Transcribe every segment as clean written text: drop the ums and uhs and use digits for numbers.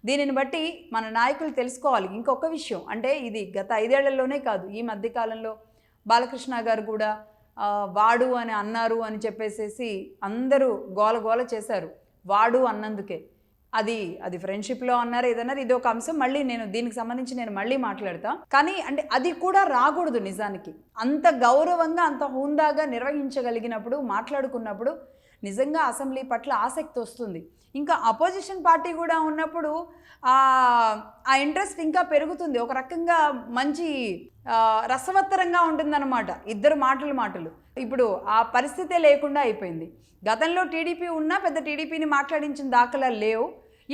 దీనిని బట్టి మన నాయకులు తెలుసుకోవాలి. ఇంకొక విషయం అంటే ఇది గత 5 ఏళ్లలోనే కాదు, ఈ మధ్య కాలంలో బాలకృష్ణ గారు కూడా వాడు అని అన్నారు అని చెప్పేసేసి అందరూ గోల చేశారు వాడు అన్నందుకే. అది ఫ్రెండ్షిప్లో అన్నారు ఏదన్నారు, ఇది ఒక అంశం. మళ్ళీ నేను దీనికి సంబంధించి నేను మళ్ళీ మాట్లాడతా. కానీ అంటే అది కూడా రాకూడదు నిజానికి. అంత గౌరవంగా అంత హుందాగా నిర్వహించగలిగినప్పుడు మాట్లాడుకున్నప్పుడు నిజంగా అసెంబ్లీ పట్ల ఆసక్తి వస్తుంది. ఇంకా అపోజిషన్ పార్టీ కూడా ఉన్నప్పుడు ఆ ఇంట్రెస్ట్ ఇంకా పెరుగుతుంది. ఒక రకంగా మంచి రసవత్తరంగా ఉంటుందన్నమాట. ఇద్దరు మాటలు ఇప్పుడు ఆ పరిస్థితే లేకుండా అయిపోయింది. గతంలో టీడీపీ ఉన్నా పెద్ద టీడీపీని మాట్లాడించిన దాఖలాలు లేవు.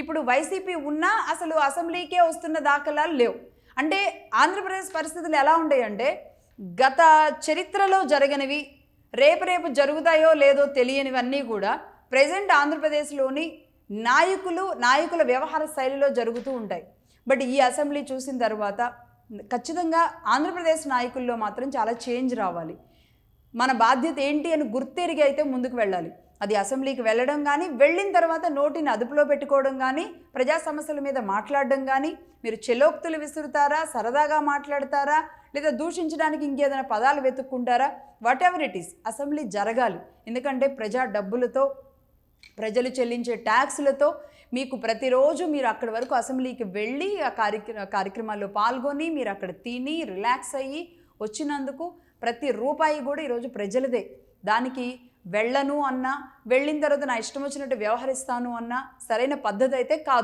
ఇప్పుడు వైసీపీ ఉన్నా అసలు అసెంబ్లీకే వస్తున్న దాఖలాలు లేవు. అంటే ఆంధ్రప్రదేశ్ పరిస్థితులు ఎలా ఉంటాయంటే గత చరిత్రలో జరగనివి, రేపు జరుగుతాయో లేదో తెలియనివన్నీ కూడా ప్రెజెంట్ ఆంధ్రప్రదేశ్లోని నాయకుల వ్యవహార శైలిలో జరుగుతూ ఉంటాయి. బట్ ఈ అసెంబ్లీ చూసిన తర్వాత ఖచ్చితంగా ఆంధ్రప్రదేశ్ నాయకుల్లో మాత్రం చాలా చేంజ్ రావాలి. మన బాధ్యత ఏంటి అని గుర్తెరిగి అయితే ముందుకు వెళ్ళాలి. అది అసెంబ్లీకి వెళ్ళడం కానీ, వెళ్ళిన తర్వాత నోటిని అదుపులో పెట్టుకోవడం కానీ, ప్రజా సమస్యల మీద మాట్లాడడం కానీ, మీరు చెలోక్తులు విసురుతారా, సరదాగా మాట్లాడతారా, లేదా దూషించడానికి ఇంకేదైనా పదాలు వెతుక్కుంటారా, whatever it is, assembly జరగాలి. ఎందుకంటే ప్రజా డబ్బులతో, ప్రజలు చెల్లించే ట్యాక్స్లతో మీకు ప్రతిరోజు మీరు అక్కడి వరకు అసెంబ్లీకి వెళ్ళి ఆ కార్యక్రమాల్లో పాల్గొని మీరు అక్కడ తిని రిలాక్స్ అయ్యి వచ్చినందుకు ప్రతి రూపాయి కూడా ఈరోజు ప్రజలదే. దానికి వెళ్ళను అన్నా, వెళ్ళిన తర్వాత నా ఇష్టం వచ్చినట్టు వ్యవహరిస్తాను అన్నా సరైన పద్ధతి అయితే కాదు.